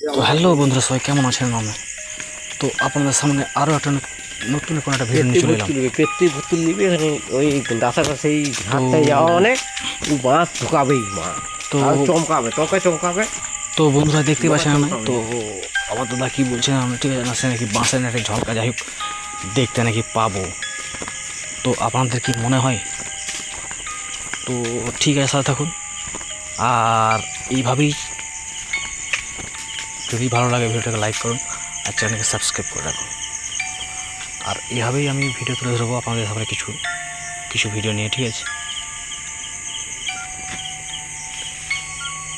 তো হ্যালো বন্ধুরা, সবাই কেমন আছেন? আমি তো আপনাদের সামনে আরও একটা নতুন কোনো একটা ভিডিও নিয়ে চলে এলাম। পেট্রি ভর্তি নিবি এখানে ওই রাস্তার কাছে এই ঘাটটায় যাওয়া মানে মাছ ঢুকাবেই মাছ, তো চমকাবে চমকাবে। তো বন্ধুরা দেখতে পাচ্ছেন না, তো আমার দাদা কী বলছেন আমি ঠিক আছে নাকি বাঁশের নাকি ঝলকা, যাই হোক দেখতে নাকি পাবো। তো আপনাদের কি মনে হয়? তো ঠিক আছে, সাথে থাকুন। আর এইভাবেই যদি ভালো লাগে ভিডিওটাকে লাইক করুন আর চ্যানেলকে সাবস্ক্রাইব করে রাখুন। আর এইভাবেই আমি ভিডিও তুলে ধরবো আপনাদের সামনে কিছু ভিডিও নিয়ে, ঠিক আছে?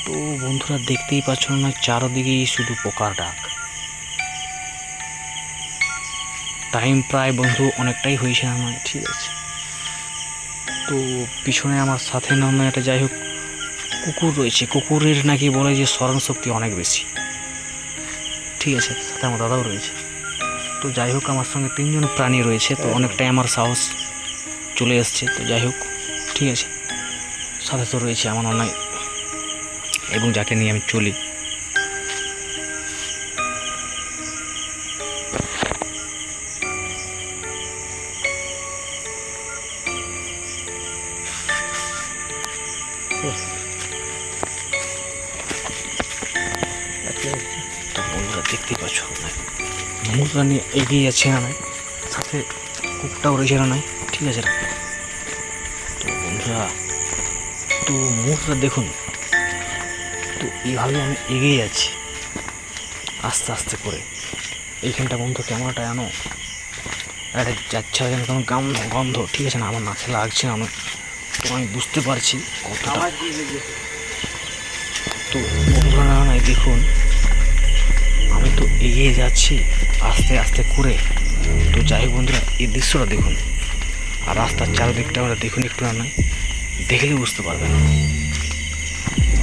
তো বন্ধুরা দেখতেই পাচ্ছ না, চারদিকেই শুধু পোকার ডাক। টাইম প্রায় বন্ধু অনেকটাই হয়েছে আমার, ঠিক আছে? তো পিছনে আমার সাথে নামে একটা যাই হোক কুকুর রয়েছে, কুকুরের নাকি বলে যে স্মরণ শক্তি অনেক বেশি, ঠিক আছে? সাথে আমার দাদাও রয়েছে। তো যাই হোক আমার সঙ্গে 3জন প্রাণী রয়েছে, তো অনেকটাই আমার সাহস চলে এসছে। তো যাই হোক ঠিক আছে, সাথে তো রয়েছে আমার অন্যায় এবং যাকে নিয়ে আমি চলি। তো বন্ধুরা দেখতেই পাচ্ছ মুখটা নিয়ে এগিয়ে যাচ্ছে না, সাথে কুকুরটাও রয়েছে না, ঠিক আছে? তো বন্ধুরা তো মুখটা দেখুন, তো এইভাবে আমি এগিয়ে যাচ্ছি আস্তে আস্তে করে। এইখানটা বন্ধু ক্যামেরাটা আনো, একটা যাচ্ছে যেন কোনো গন্ধ, ঠিক আছে না? আমার নাকে লাগছে না, তো আমি বুঝতে পারছি কতটা। তো বন্ধুরা নাই দেখুন, আমি তো এগিয়ে যাচ্ছি আস্তে আস্তে করে। তো যাই হোক বন্ধুরা এই দৃশ্যটা দেখুন, আর রাস্তার চারিদিকটা আমরা দেখুন একটু, না নয় দেখলে বুঝতে পারবেন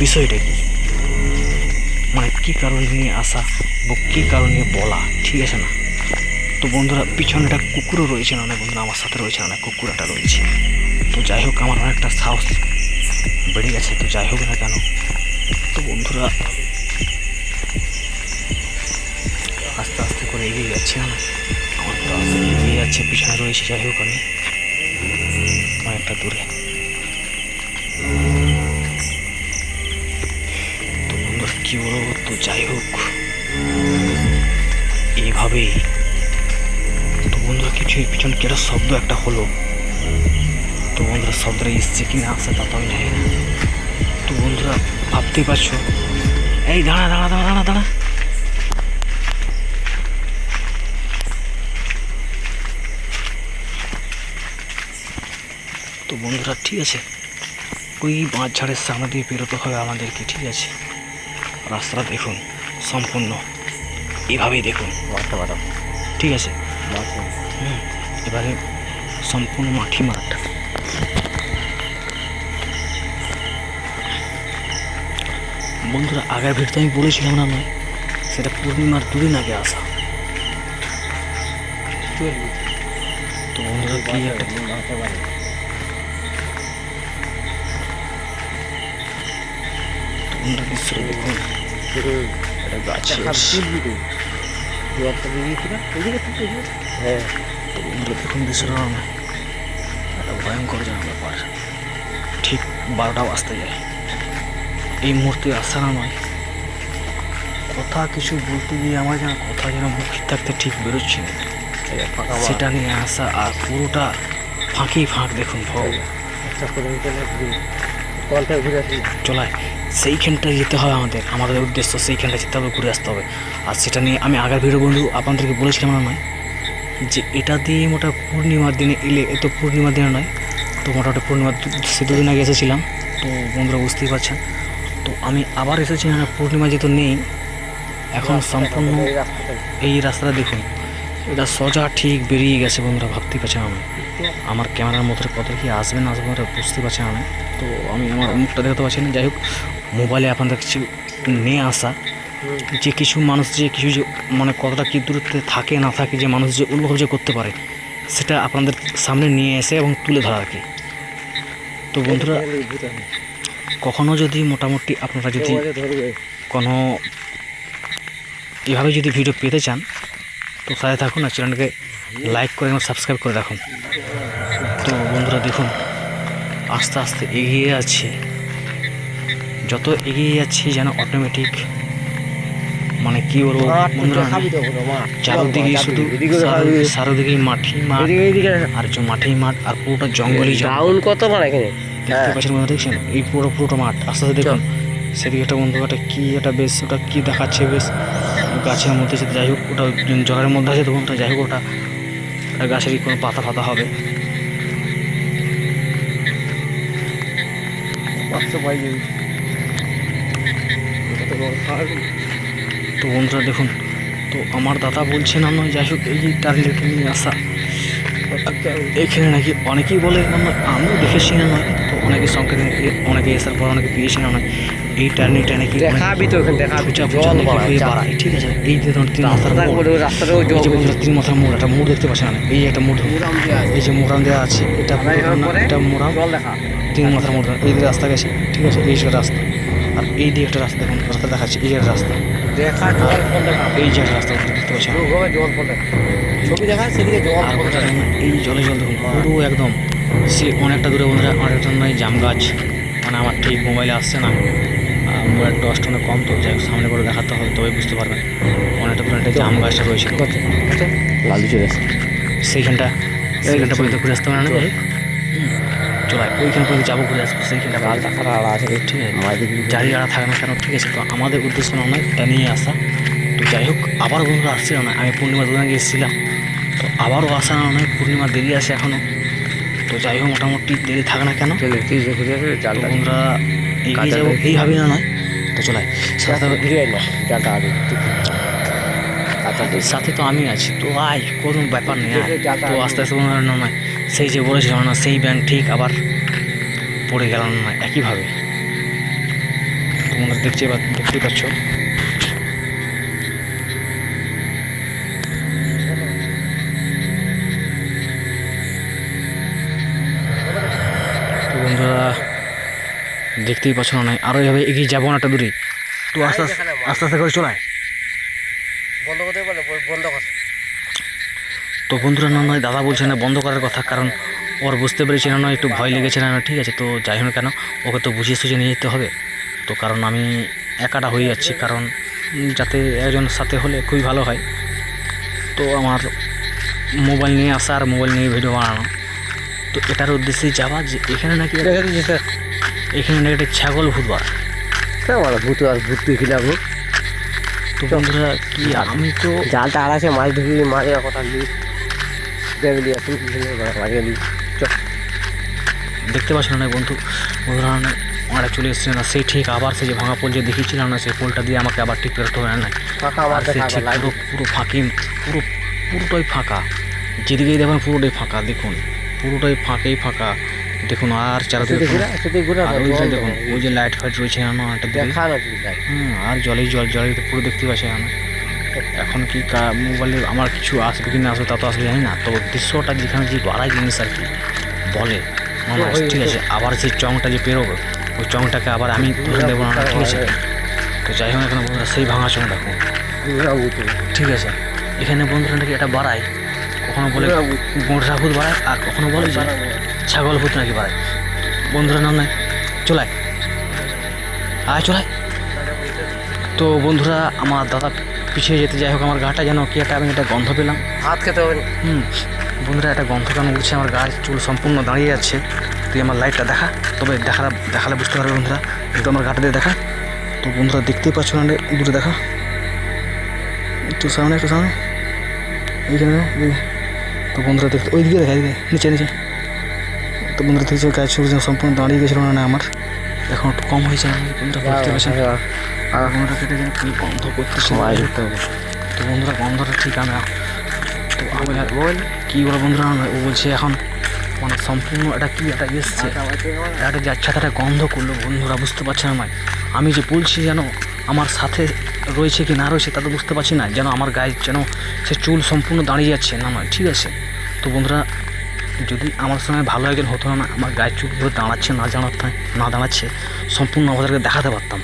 বিষয়টা কি, মানে কী কারণ নিয়ে আসা বা কী কারণ নিয়ে বলা, ঠিক আছে না? তো বন্ধুরা পিছনে একটা কুকুরও রয়েছে না, বন্ধুরা আমার সাথে রয়েছে না, কুকুর একটা রয়েছে। তো যাই হোক আমার অনেকটা সাহস বেড়ে গেছে। তো যাই হোক না কেন, তো বন্ধুরা আস্তে আস্তে করে এগিয়ে যাচ্ছি, না আমার তো আস্তে এগিয়ে যাচ্ছে, পিছনে রয়েছে যাই হোক আমি অনেকটা দূরে। তো বন্ধুরা কী বলবো, তো যাই হোক এইভাবেই। তো বন্ধুরা কিছু পিছনে কেটা শব্দ একটা হলো, তো বন্ধুরা শব্দটা এসছে কি না আসছে তা তো আমি জানি না। তো বন্ধুরা ভাবতেই পারছো, এই দাঁড়া দাঁড়া দাঁড়া দাঁড়া দাঁড়া। তো বন্ধুরা ঠিক আছে, ওই বাঁশঝাড়ের সামনে দিয়ে বেরোতে হবে আমাদেরকে, ঠিক আছে? রাস্তাটা দেখুন সম্পূর্ণ এভাবেই দেখুন, ঠিক আছে? এবারে সম্পূর্ণ মাঠি মাঠ। বন্ধুরা আগের ভিডিওতে আমি বলেছিলাম না নয়, সেটা পূর্ণিমার দুদিন আগে আসা। তো বন্ধুরা কি একটা দৃশ্যটা দেখুন, একটা গাছ, হ্যাঁ তো বন্ধুরা দেখুন দৃশ্যটা একটা ভয়ঙ্কর যেন ব্যাপার। ঠিক 12টা বাজতে যায়, এই মুহূর্তে আসা না নয়, কথা কিছু বলতে গিয়ে আমার যেন কথা যেন মুখে থাকতে ঠিক বেরোচ্ছে না, সেটা নিয়ে আসা। আর পুরোটা ফাঁকেই ফাঁক দেখুন, চলায় সেইখানটায় যেতে হবে আমাদের উদ্দেশ্য, সেইখানটা যেতে হবে, ঘুরে আসতে হবে। আর সেটা নিয়ে আমি আগের ভিডিও বন্ধু আপনাদেরকে বলেছিলাম না নয়, যে এটা দিয়ে পূর্ণিমার দিনে এলে, এ তো পূর্ণিমার দিনে নয়, তো মোটামুটি পূর্ণিমার সে 2 দিন আগে এসেছিলাম। তো বন্ধুরা বুঝতেই পারছেন, তো আমি আবার এসেছি না, পূর্ণিমা যেহেতু নেই এখন, সম্পূর্ণ এই রাস্তাটা দেখুন, এটা সোজা ঠিক বেরিয়ে গেছে। বন্ধুরা ভাবতেই পারছেন আমি, আমার ক্যামেরার মধ্যে কত কি আসবে না আসবে বুঝতে পারছেন আমি। তো আমি আমার মুখটা দেখতে পাচ্ছি না, যাই হোক মোবাইলে আপনাদের কিছু নিয়ে আসা, যে কিছু মানুষ যে কিছু যে মানে কতটা কী দূরত্বে থাকে না থাকে, যে মানুষ যে অনুভব যে করতে পারে, সেটা আপনাদের সামনে নিয়ে এসে এবং তুলে ধরা আর কি। তো বন্ধুরা কখনো যদি মোটামুটি আপনারা যদি কোনো এভাবে যদি ভিডিও পেতে চান তো সাথে থাকুন আর চ্যানেলকে লাইক করে এবং সাবস্ক্রাইব করে রাখুন। তো বন্ধুরা দেখুন আস্তে আস্তে এগিয়ে যাচ্ছে, যত এগিয়ে যাচ্ছি যেন অটোমেটিক মানে কি বলবো বন্ধুরা, চারদিকে শুধু চারদিকেই মাঠই মাঠ আর যে মাঠেই মাঠ আর পুরোটা জঙ্গলই গ্রাউন্ড কত মানে এখানে দেখতে পাচ্ছেন বন্ধুরা, দেখছেন এই পুরোটা মাঠ। আস্তে আস্তে দেখুন সেদিকে একটা বন্ধু একটা কি একটা বেশ ওটা কি দেখাচ্ছে, বেশ গাছের মধ্যে আছে, যাই হোক ওটা জলের মধ্যে আছে তো বন্ধুরা, যাই হোক ওটা গাছেরই কোনো পাতা ফাতা হবে। তো বন্ধুরা দেখুন, তো আমার দাদা বলছে না নয়, যাই হোক এই যে টার্গেটকে নিয়ে আসা এখানে নাকি অনেকেই বলে মানে আমিও দেখেছি না নয়, তো অনেকে সংকেত অনেকে আসার পর অনেকে পেয়েছি না নয় এই টার্নিংটা নাকি দেখাবি তো এখানে দেখাবি বাড়ায়, ঠিক আছে। এই যে ধরুন তিন মাথার রাস্তাটাও এই যে বন্ধুরা তিন মাথার মোড়, একটা মোড় দেখতে পাচ্ছেন না, এই একটা মোড়, এই যে মোড়াম দেওয়া আছে, এটা এটা মোড়াম তিন মাথার মোড়, এই দিকে রাস্তা গেছে, ঠিক আছে, এই যে রাস্তা আর এই দিকে একটা রাস্তা দেখুন রাস্তা দেখাচ্ছে, এই একটা রাস্তা এই যে একটা রাস্তা দেখতে পাচ্ছেন আর এই জলে জল দেখুন পুরো একদম সে অনেকটা দূরে বন্ধুরা, অনেকটা নয় জাম গাছ, মানে আমার ঠিক মোবাইলে আসছে না, মোবাইল টস্ট অনেক কম, তো যাই হোক সামনে করে দেখাতে হবে তবে বুঝতে পারবেন। অনেকটা দূরে একটা জাম গাছটা রয়েছে, লালু চলে আসে সেইখানটা পর্যন্ত ঘুরে আসতে পারে না, যাই হোক চলাই ওইখান পর্যন্ত যাবো ঘুরে আসবো, সেইখানটা লাল টাকার আড়া আছে ঠিক আছে, জারি আড়া থাকে না কেন, ঠিক আছে। তো আমাদের উদ্দেশ্য নয় এটা নিয়ে আসা, তো যাই হোক আবার বন্ধুরা আসছিল না, আমি পূর্ণিমা দুদিন আগে এসেছিলাম, তো আবারও আসা না নয়, পূর্ণিমা দেরি আছে এখনও, তো যাই হোক মোটামুটি দেরি থাকে না কেন বন্ধুরা এগিয়ে যাবো এইভাবে না নয়, তো চলাই সাথে তো আমি আছি, তো আয় কোনো ব্যাপার নেই, তো আস্তে আস্তে বন্ধুরা নয় সেই যে বলেছিলাম না সেই ব্যাংক ঠিক আবার পড়ে গেল না একইভাবে, তোমরা দেখতেই পাচ্ছ। তো বন্ধুরা দেখতেই পাচ্ছ না নয় আরও এভাবে এগিয়ে যাবো না একটা দূরে, তো আস্তে আস্তে আস্তে করে চলায়। তো বন্ধুরা না নয় দাদা বলছে না বন্ধ করার কথা, কারণ ওর বুঝতে পেরেছি না নয় একটু ভয় লেগেছে না, ঠিক আছে। তো যাই হোক কেন ওকে তো বুঝিয়ে সুঝিয়ে নিয়ে যেতে হবে, তো কারণ আমি একাটা হয়ে যাচ্ছি, কারণ যাতে একজনের সাথে হলে খুবই ভালো হয়। তো আমার মোবাইল নিয়ে আসা আর মোবাইল নিয়ে ভিডিও বানানো, তো এটার উদ্দেশ্যেই যাওয়া যে এখানে নাকি একটা ছাগল ভূত বাড়া, ভূত আর ভূত দেখিলাম। তো বন্ধুরা কি আমি তো জালটা আড়াইছে মাছ ধরি মাঝে কথা দেখতে পাচ্ছিল না বন্ধুরা আমরা চলে এসেছি না, সেই ঠিক আবার সেই যে ভাঙা পোল যে দেখিয়েছিলাম না, সেই পোলটা দিয়ে আমাকে আবার ঠিক বেরোতে হবে না, পুরো ফাঁকি পুরোটাই ফাঁকা, যেদিকেই দেখবেন পুরোটাই ফাঁকা, দেখুন পুরোটাই ফাঁকা দেখুন, আর চারদিকে দেখুন ওই যে লাইট ফাইট রয়েছে না একটা দিকে, আর জলে পুরো দেখতে পাচ্ছি না। এখন কি মোবাইলে আমার কিছু আসবে কি না আসবে তা তো আসবে জানি না, তো দৃশ্যটা যেখানে যে বাড়াই জিনিস আর কি বলে ঠিক আছে, আবার সেই চংটা যে পেরোবে ওই চংটাকে আবার আমি ধরে দেবো না, ঠিক আছে। তো যাই হোক এখানে বন্ধুরা সেই ভাঙা চং দেখো, ঠিক আছে। এখানে বন্ধুরা নাকি এটা বাড়ায়, কখনো বলে গোঁড়া ভূত বাড়ায় আর কখনো বলে যে ছাগল ভূত নাকি বাড়ায়, বন্ধুরা নাম নাই চলায় চলায়। তো বন্ধুরা আমার দাদা পিছিয়ে যেতে, যাই হোক আমার গাটা যেন কি একটা আমি একটা গন্ধ পেলাম, হাত খেতে হবে বন্ধুরা একটা গন্ধ কেন উঠছে, আমার গায়ের চুল সম্পূর্ণ দাঁড়িয়ে যাচ্ছে। তুই আমার লাইটটা দেখা, তবে দেখালে বুঝতে পারবে বন্ধুরা, একটু আমার গাটা দিয়ে দেখা। তো বন্ধুরা দেখতেই পাচ্ছ না দূরে দেখা, একটু সামনে এইখানে। তো বন্ধুরা দেখতে ওই দিকে দেখা, নিচে তো বন্ধুরা দেখছি গায়ের চুল সম্পূর্ণ দাঁড়িয়ে গেছিলো না আমার, এখন একটু কম হয়েছে বন্ধুরা দেখতে পাচ্ছেন, আর বন্ধুরা কেটে যেন কী গন্ধ করতেছে তো বন্ধুরা গন্ধটা ঠিক আমি তো আমি আর কী বলো বন্ধুরা ও বলছে এখন মানে সম্পূর্ণ এটা কি একটা এসছে একটা যাচ্ছে একটা গন্ধ করলো বন্ধুরা, বুঝতে পারছে না আমি যে বলছি যেন আমার সাথে রয়েছে কি না রয়েছে তা তো বুঝতে পারছি না, যেন আমার গায়ে যেন সে চুল সম্পূর্ণ দাঁড়িয়ে যাচ্ছে না নয়, ঠিক আছে। তো বন্ধুরা যদি আমার সঙ্গে ভালো একজন হতো না, আমার গায়ের চুলগুলো দাঁড়াচ্ছে না দাঁড়াচ্ছে সম্পূর্ণ আমাদেরকে দেখাতে পারতাম।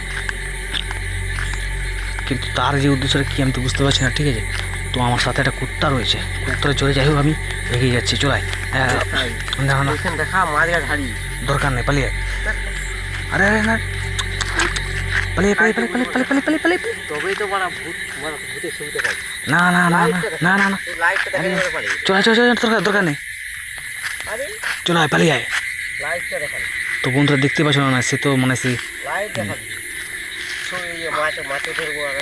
কিন্তু তার যে উদ্দেশ্যটা কী আমি তো বুঝতে পারছি না, ঠিক আছে। তো আমার সাথে একটা কুত্তা রয়েছে, কুত্তারে চলে যাই হোক আমি এগিয়ে যাচ্ছি, চলাই। হ্যাঁ না না দেখা মারিয়া ধাড়ি দরকার নেই, পালিয়ে আয়। আরে আরে না পালিয়ে পালিয়ে পালিয়ে পালিয়ে পালিয়ে পালিয়ে পালিয়ে পালিয়ে তবেই তো বড় ভূত মানে ভূতের ছবিটা পাই। না না না না না না না লাইটটা দেখাতে পারি। চলে চলে চলে দরকার দরকার নেই, আরে চলে আয় পালিয়ে আয়। লাইটটা দেখান, তো বন্ধুরা দেখতে পাচ্ছ না, সে তো মানে সে লাইট দেখান। তো এই যে মাছ মাছ ধরবো আর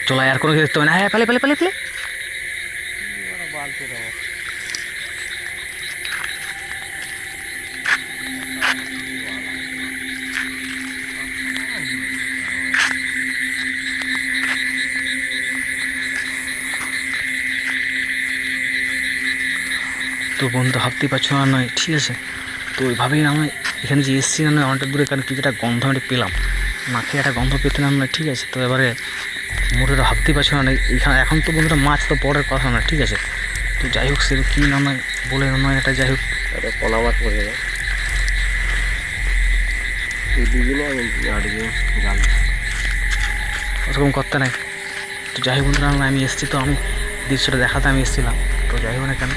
চলে আয়, আর কোনো কিছু দেখতে হবে না। হ্যাঁ পালিয়ে পালিয়ে পালিয়ে পালিয়ে বালতি দাও। তো বন্ধু ভাবতেই পারছো না নয়, ঠিক আছে। তো ওইভাবেই আমি এখানে যে এসছি না নয় অনেকটা দূরে, কারণ কিছুটা গন্ধ আমি পেলাম, নাকে একটা গন্ধ পেতে না নয়, ঠিক আছে। তো এবারে মোটেটা ভাবতেই পারছো না এখানে এখন তো বন্ধুরা মাছ তো পরের কথা না, ঠিক আছে। তো যাই হোক সে কী না নয় বলে না নয়, এটা যাই হোক এটা পোনা মাছ পড়ে যাবে। এই দুদিনে আমি আটকে জাল ওরকম করতে নাই। তো যাই হোক বন্ধুরা আমি এসেছি, তো আমি দৃশ্যটা দেখাতে আমি এসেছিলাম, তো যাই হোক না কেন।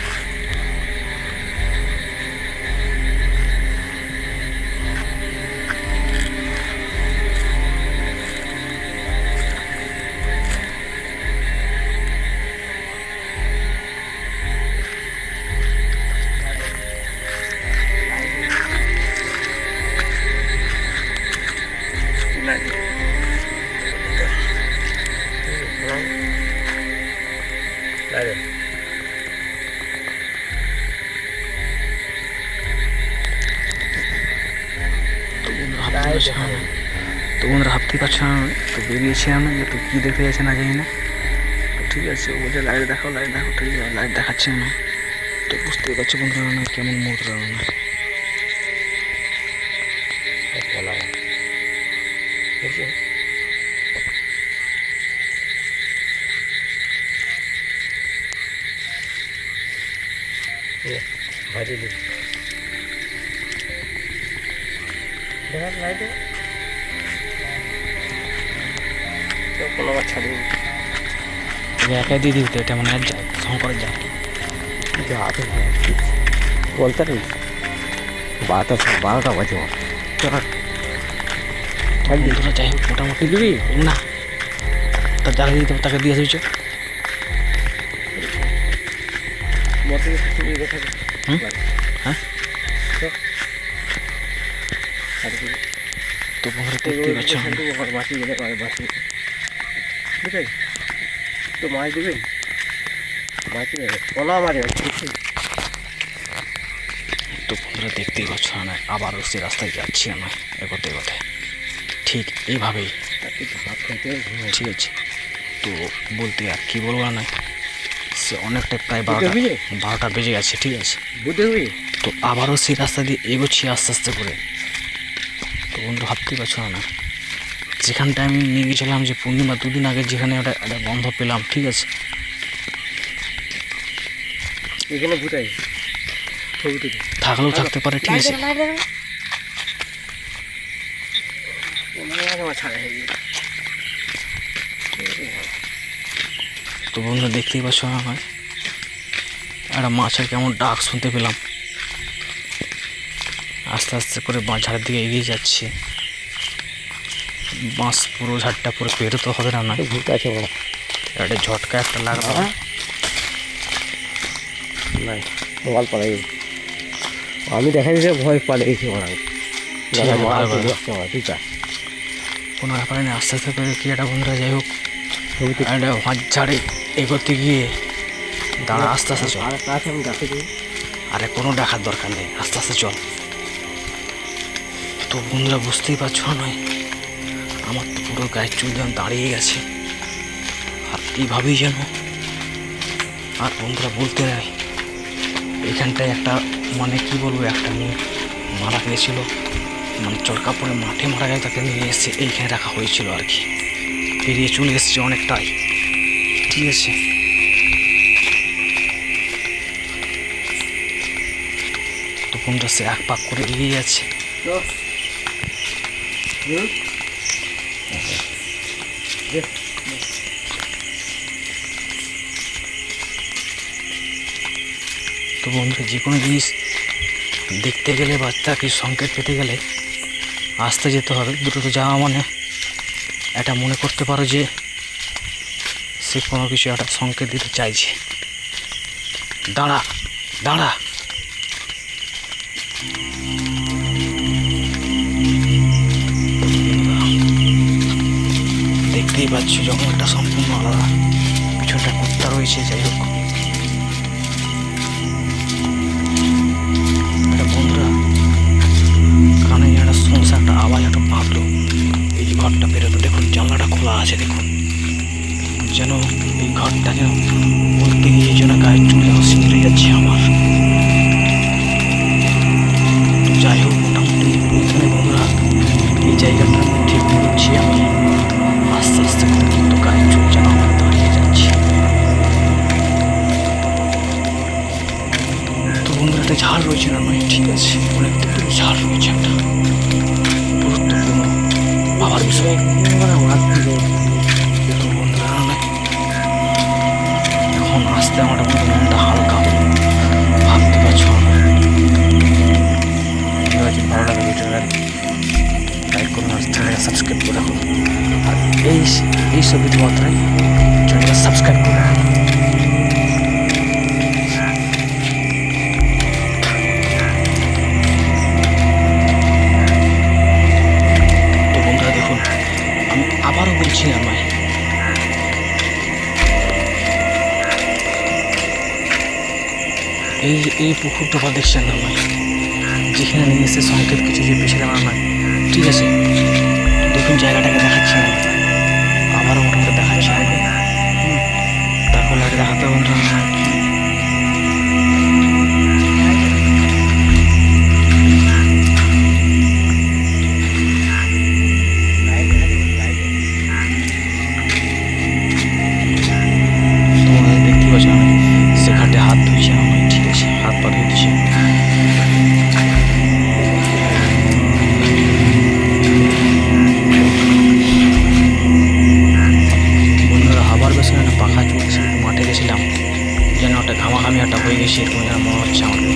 তো বন্ধুরা ভাবতেই পারছো না, তো বেরিয়েছি আমি, তো কী দেখতে যাচ্ছে না জানি না। তো ঠিক আছে, ও বলছে লাইট দেখাও লাইট দেখাও, ঠিক আছে লাইট দেখাচ্ছে না। তো বুঝতেই পারছো বন্ধুরা না কেমন মুহূর্ত না ভাজি দিই দেখা লাইট পোনা মাছ ছাড়িয়ে একাই দিয়ে দিতে, এটা মানে আর যা শঙ্করের যা বলতে পারি 12টা বাজে বন্ধুরা। যাই হোক মোটামুটি দিবি না, তা যারা দিতে তাকে দিয়ে দিয়েছ। হ্যাঁ তো বন্ধুরা দেখতেই পাচ্ছ, বুঝলি তো মাছ দেবেন মাছ পোনা মারে। তো বন্ধুরা দেখতেই পাচ্ছ না আবারও সে রাস্তায় যাচ্ছি আমি এগোতে এগোতে, ঠিক এইভাবেই, ঠিক আছে। তো বলতে আর কি বলবো না, সে অনেকটা প্রায় 12টা বেজে গেছে, ঠিক আছে। তো আবারও সেই রাস্তা দিয়ে এগোচ্ছি আস্তে আস্তে করে। তো বন্ধু ভাবতেই পারছো না যেখানটায় আমি নিয়ে গেছিলাম যে পূর্ণিমা 2 দিন আগে, যেখানে ওটা একটা গন্ধ পেলাম, ঠিক আছে। এখানে ভুতাই থাকলেও থাকতে পারে, ঠিক আছে। তো বন্ধু দেখতেই পাচ্ছ আমার একটা মাছের কেমন ডাক শুনতে পেলাম। আস্তে আস্তে করে ঝাড়ের দিকে এগিয়ে যাচ্ছি, বাঁশ পুরো ঝাড়টা পুরো পেরোতে হবে না, ভূত আছে বড় একটা ঝটকা একটা লাগবে নাই মোবাইল পালাই। আমি দেখা দিয়েছে ভয় পালিয়েছি ওরা ঠিক আছে, কোনো ব্যাপারে নেই, আস্তে আস্তে করে কি একটা বন্ধুরা। যাই হোক একটা মাছ ঝাড়ে এগোতে গিয়ে দাঁড়া, আস্তে আস্তে চল। আমি ডাকে দিই, আরে কোনো ডাকার দরকার নেই, আস্তে আস্তে চল। তো বন্ধুরা বুঝতেই পারছো নয় আমার তো পুরো গায়ের চুল যেন দাঁড়িয়ে গেছে, আর এইভাবেই যেন। আর বন্ধুরা বলতে নাই এখানটায় একটা মানে কি বলবো, একটা মেয়ে মারা গিয়েছিল, মানে চরকাপুরে মাঠে মারা গেছে, তাকে নিয়ে এসে এইখানে রাখা হয়েছিল আর কি। পেরিয়ে চলে এসছে অনেকটাই, ঠিক আছে। তো বন্ধুরা সে এক পাক করে এগিয়ে যাচ্ছে। তো বন্ধুরা যে কোনো জিনিস দেখতে গেলে বা তাকে সংকেত পেতে গেলে আসতে যেতে হবে। দ্রুত যাওয়া মানে এটা মনে করতে পারো যে সে কোনো কিছু একটা সংকেত দিতে চাইছে। দাঁড়া দাঁড়া। দেখতেই পাচ্ছ জঙ্গলটা সম্পূর্ণ আলাদা, পিছনটা কুত্তা রয়েছে। যাই হোক এটা বন্ধুরা কানে একটা সমস্যা, একটা আওয়াজ একটা ভাবলো এই ঘরটা বেরোতো। দেখুন জানলাটা খোলা আছে, দেখুন যেন এই ঘরটা যেন বলতে গিয়ে যেন গায়ের চুল যেন শিঁড়ে যাচ্ছে আমার। যাই হোক মোটামুটি ওইখানে বন্ধুরা এই জায়গাটা ঠিক বেরোচ্ছি আমি আস্তে আস্তে করে, কিন্তু গায়ের চুল যেন আমার দাঁড়িয়ে যাচ্ছে। তো বন্ধুরা একটা ঝাড় রয়েছে না নয়, ঠিক আছে অনেক দূরে ঝাড় রয়েছে, একটা গুরুত্বপূর্ণ ভাবার বিষয়। তো বন্ধুরা এখন আসতে আমার মনটা হালকা হলো, ভাবতে পারছো। ঠিক আছে, ভালো লাগে ভিডিওটা লাইক করুন আর চ্যানেলটা সাবস্ক্রাইব করে রাখুন। আর এইসব ভিডিওমাত্রাই চ্যানেলটা সাবস্ক্রাইব করে রাখুন। তো বন্ধুরা দেখুন আমি আবারও বলছি আমায় এই পুকুরটা বা দেখছেন না ভাই, যেখানে নিয়ে এসে সংকেত কিছু যে পিছিয়ে দেওয়া নয়, ঠিক আছে। দেখুন জায়গাটাকে দেখাচ্ছি না, আবারও মোটামুটি দেখাচ্ছি আমাকে। তারপর লাগে দেখাতে হবে না। তোমাদের দেখতে পাচ্ছি আমি সে ঘাটে হাত ধুইছি আমি, ঠিক আছে, হাত পা ধুয়ে দিছি। বন্ধুরা আবার বেশি একটা পাখা চলছে, মাঠে গেছিলাম যেন একটা ঘামাঘামি একটা হয়ে গেছে, এরকম যেন মনে হচ্ছে আমাকে।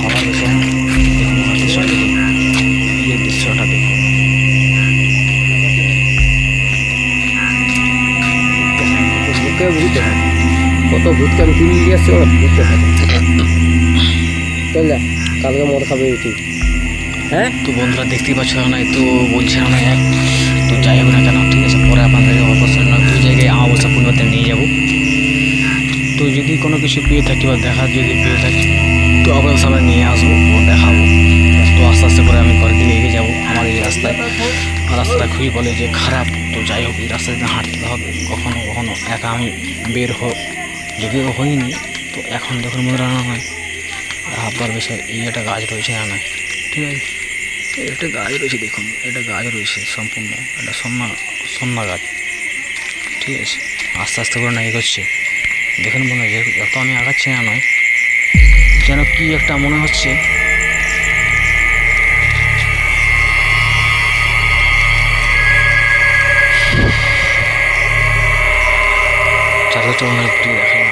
আবার বেশি দেখুন দৃশ্যটা, দেখুন এই দৃশ্যটা দেখুন। বুঝতে হয় কত ভূতকে আমি তুলে নিয়ে আসছি, ওরা বুঝতে থাকে। চল যা, কালকে মদ খাবে ঠিক। হ্যাঁ তো বন্ধুরা দেখতেই পাচ্ছ না, তো বলছিলাম না এক, তো যাই হোক না কেন, ঠিক আছে, পরে আপনাদেরকে অবশ্যই না ওই জায়গায় অমাবস্যা পূর্ণিমাতে নিয়ে যাব। তো যদি কোনো কিছু পেয়ে থাকি বা দেখার যদি পেয়ে থাকি তো আপনাদের সামনে নিয়ে আসবো ও দেখাবো। তো আস্তে আস্তে করে আমি ঘরের দিকে এগিয়ে যাবো। আমার এই রাস্তায় রাস্তাটা খুবই বলে যে খারাপ, তো যাই হোক এই রাস্তায় হাঁটতে হবে। কখনো কখনো একা আমি বের যদিও হইনি, তো এখন দেখুন মনে হয় ভাববার বিষয় এই একটা গাছ রয়েছে না নয়, ঠিক আছে, একটা গাছ রয়েছে, দেখুন এটা গাছ রয়েছে সম্পূর্ণ, এটা সন্না গাছ, ঠিক আছে। আস্তে আস্তে করে না এগোচ্ছে, দেখুন মনে হয় যত আমি আগাচ্ছি না নয় যেন কি একটা মনে হচ্ছে। চারদিকটা মনে হয় ঘুরিয়ে দেখাই